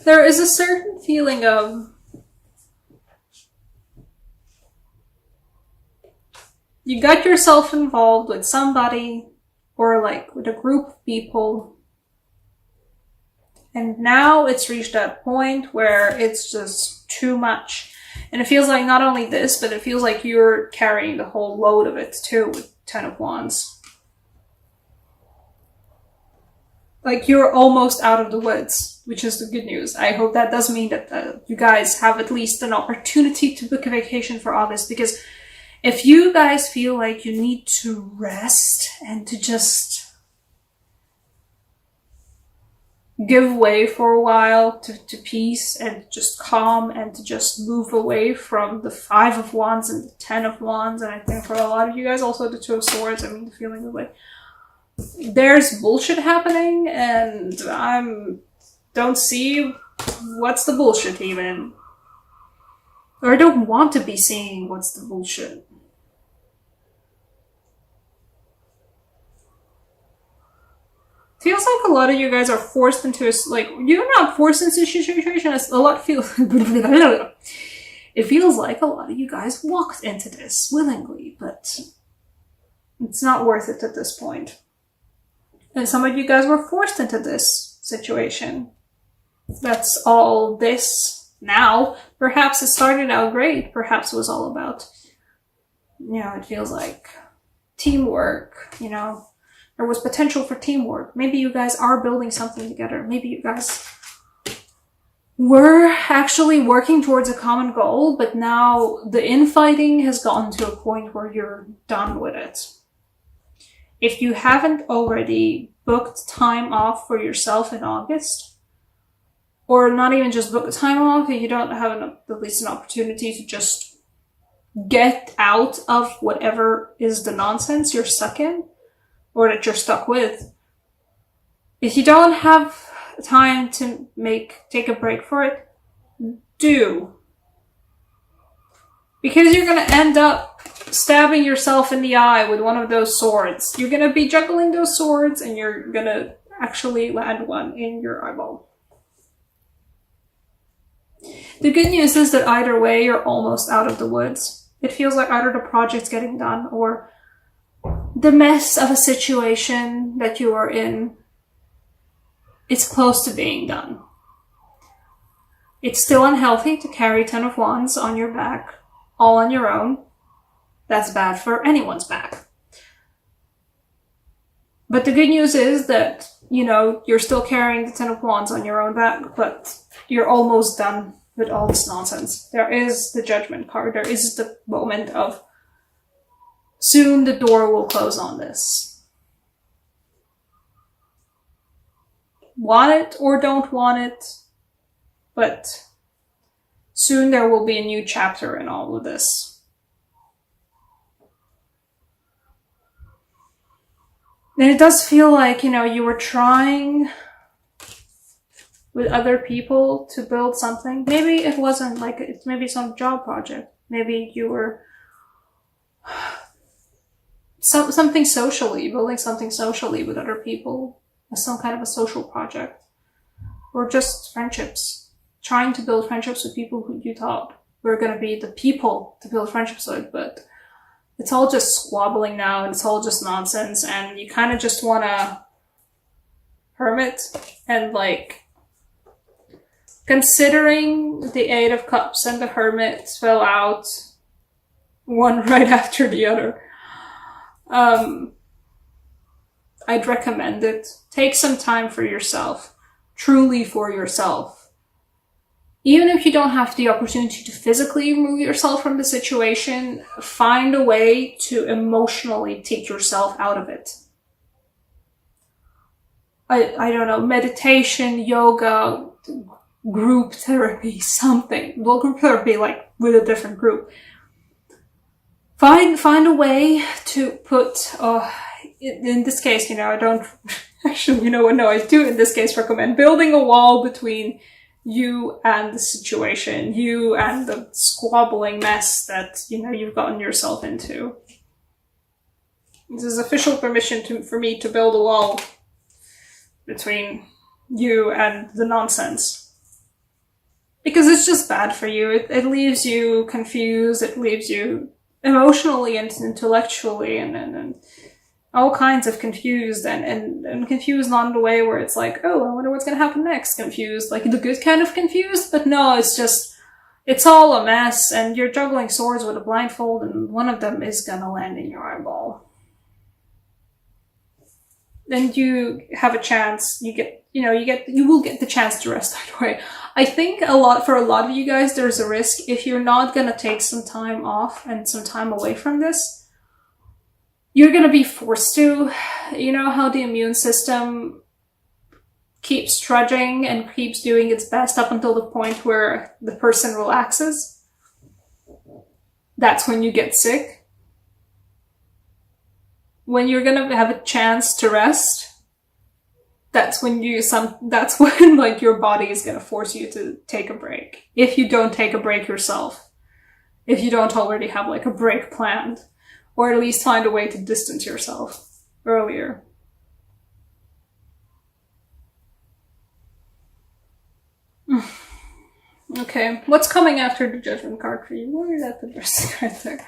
There is a certain feeling of you got yourself involved with somebody or like with a group of people, and now it's reached that point where it's just too much. And it feels like not only this, but it feels like you're carrying the whole load of it too with Ten of Wands. Like you're almost out of the woods, which is the good news. I hope that does mean that you guys have at least an opportunity to book a vacation for August, because if you guys feel like you need to rest and to just give way for a while to peace and just calm and to just move away from the Five of Wands and the Ten of Wands, and I think for a lot of you guys also the Two of Swords, I mean the feeling of like there's bullshit happening and don't see what's the bullshit even. Or I don't want to be seeing what's the bullshit. Feels like a lot of you guys are forced into a, like, you're not forced into a situation, a lot feels, it feels like a lot of you guys walked into this willingly, but it's not worth it at this point. And some of you guys were forced into this situation. That's all this now. Perhaps it started out great, perhaps it was all about, it feels like teamwork, there was potential for teamwork. Maybe you guys are building something together. Maybe you guys were actually working towards a common goal, but now the infighting has gotten to a point where you're done with it. If you haven't already booked time off for yourself in August, or not even just book time off, if you don't have at least an opportunity to just get out of whatever is the nonsense you're stuck in, or that you're stuck with. If you don't have time to take a break for it, do. Because you're gonna end up stabbing yourself in the eye with one of those swords. You're gonna be juggling those swords and you're gonna actually land one in your eyeball. The good news is that either way, you're almost out of the woods. It feels like either the project's getting done or the mess of a situation that you are in, it's close to being done. It's still unhealthy to carry 10 of Wands on your back, all on your own. That's bad for anyone's back. But the good news is that, you're still carrying the 10 of Wands on your own back, but you're almost done with all this nonsense. There is the Judgment card. There is the moment of soon the door will close on this. Want it or don't want it, but soon there will be a new chapter in all of this. And it does feel like, you were trying with other people to build something. Maybe it wasn't like, it's maybe some job project. Maybe you were something socially, building something socially with other people, some kind of a social project, or just friendships, trying to build friendships with people who you thought were going to be the people to build friendships with, but it's all just squabbling now and it's all just nonsense, and you kind of just want to hermit. And like, considering the Eight of Cups and the Hermit fell out one right after the other, I'd recommend it. Take some time for yourself, truly for yourself. Even if you don't have the opportunity to physically remove yourself from the situation, find a way to emotionally take yourself out of it. I don't know, meditation, yoga, group therapy, something. Well, group therapy, like with a different group. Find a way to put, in this case, I don't, actually, I do in this case recommend building a wall between you and the situation, you and the squabbling mess that, you've gotten yourself into. This is official permission for me to build a wall between you and the nonsense. Because it's just bad for you. It leaves you confused, it leaves you emotionally and intellectually and all kinds of confused and confused not in a way where it's like, oh, I wonder what's gonna happen next. Confused, like the good kind of confused, but no, it's just, it's all a mess and you're juggling swords with a blindfold and one of them is gonna land in your eyeball. Then you have a chance, you will get the chance to rest either way. I think for a lot of you guys, there's a risk if you're not gonna take some time off and some time away from this, you're gonna be forced to. You know how the immune system keeps trudging and keeps doing its best up until the point where the person relaxes? That's when you get sick. When you're gonna have a chance to rest, that's when like your body is gonna force you to take a break. If you don't take a break yourself. If you don't already have like a break planned. Or at least find a way to distance yourself earlier. Okay, what's coming after the Judgment card for you? Where is that the first card there?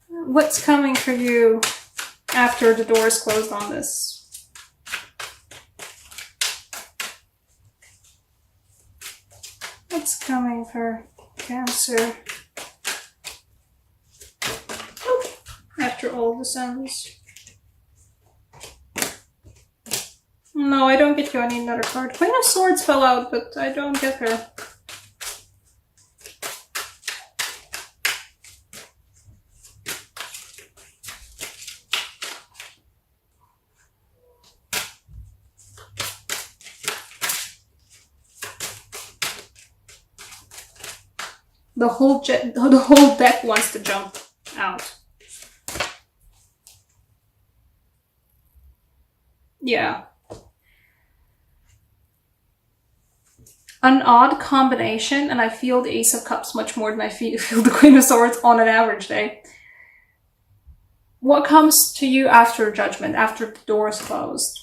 What's coming for you after the door is closed on this? What's coming for Cancer? After all the suns. No, I don't get you any another card. Queen of Swords fell out, but I don't get her. The whole deck wants to jump out. Yeah. An odd combination, and I feel the Ace of Cups much more than I feel the Queen of Swords on an average day. What comes to you after Judgment, after the door is closed?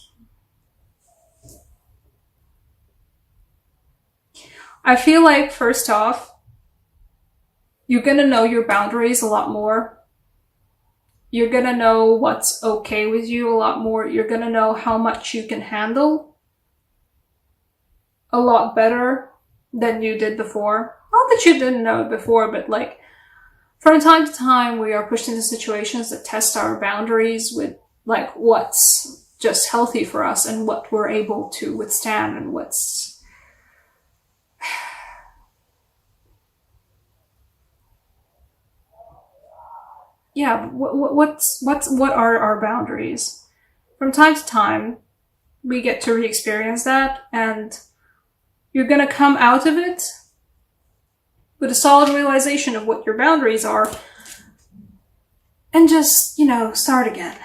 I feel like, first off, you're gonna know your boundaries a lot more. You're gonna know what's okay with you a lot more. You're gonna know how much you can handle a lot better than you did before. Not that you didn't know it before, but like, from time to time, we are pushed into situations that test our boundaries with like what's just healthy for us and what we're able to withstand and what's yeah, what are our boundaries? From time to time, we get to re-experience that, and you're gonna come out of it with a solid realization of what your boundaries are, and just, start again.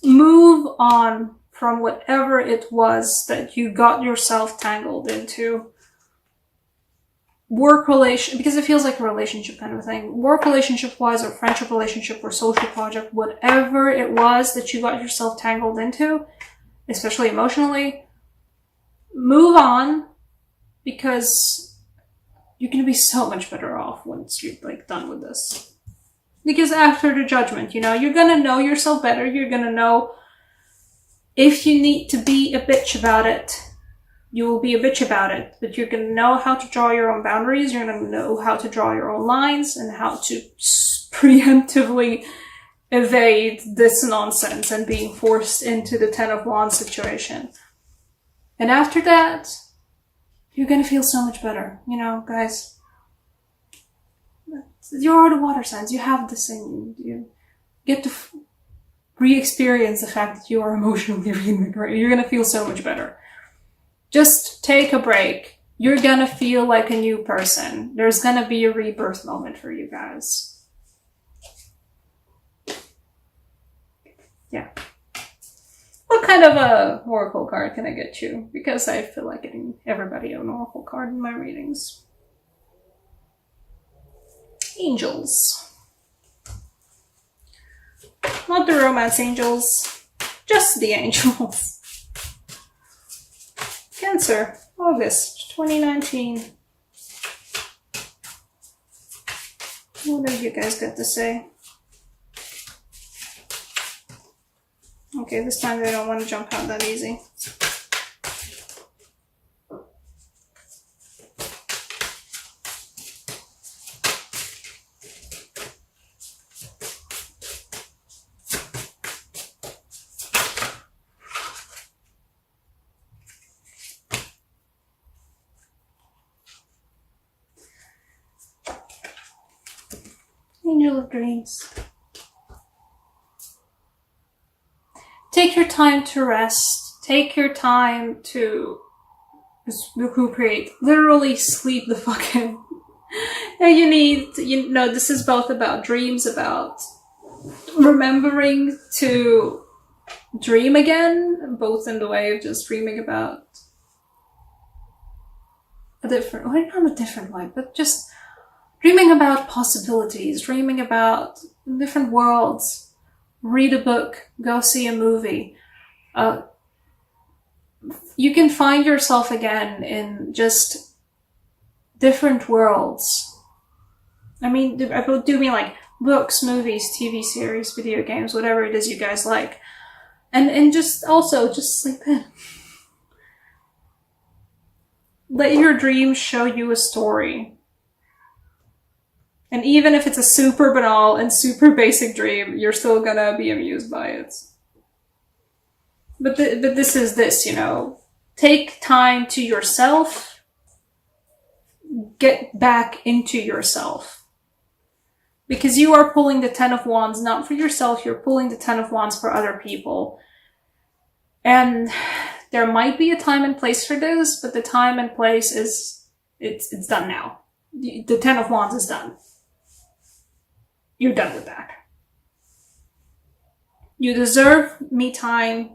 Move on from whatever it was that you got yourself tangled into. Because it feels like a relationship kind of thing. Work relationship wise, or friendship relationship, or social project, whatever it was that you got yourself tangled into, especially emotionally, move on, because you're gonna be so much better off once you're like done with this. Because after the Judgment, you're gonna know yourself better. You're gonna know if you need to be a bitch about it. You will be a bitch about it, but you're going to know how to draw your own boundaries, you're going to know how to draw your own lines, and how to preemptively evade this nonsense and being forced into the Ten of Wands situation. And after that, you're going to feel so much better. Guys, you are the water signs, you have this thing, you get to re-experience the fact that you are emotionally reinvigorated. You're going to feel so much better. Just take a break. You're gonna feel like a new person. There's gonna be a rebirth moment for you guys. Yeah. What kind of a oracle card can I get you? Because I feel like getting everybody an oracle card in my readings. Angels. Not the romance angels, just the angels. Cancer, August 2019. What have you guys got to say? Okay, this time they don't want to jump out that easy. Angel of Dreams. Take your time to rest. Take your time to recuperate. Literally sleep the fuck in. And you know, this is both about dreams, about remembering to dream again, both in the way of just dreaming about a different, well, not a different way, but just dreaming about possibilities, dreaming about different worlds. Read a book, go see a movie. You can find yourself again in just different worlds. I mean, I do mean like books, movies, TV series, video games, whatever it is you guys like. And just also just sleep in. Let your dreams show you a story. And even if it's a super banal and super basic dream, you're still gonna be amused by it. But this is this, you know. Take time to yourself. Get back into yourself. Because you are pulling the Ten of Wands not for yourself, you're pulling the Ten of Wands for other people. And there might be a time and place for this, but the time and place is, it's done now. The Ten of Wands is done. You're done with that. You deserve me time.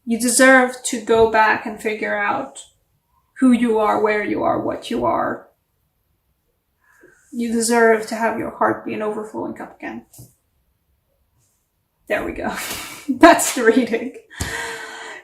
You deserve to go back and figure out who you are, where you are, what you are. You deserve to have your heart be an overflowing cup again. There we go. That's the reading.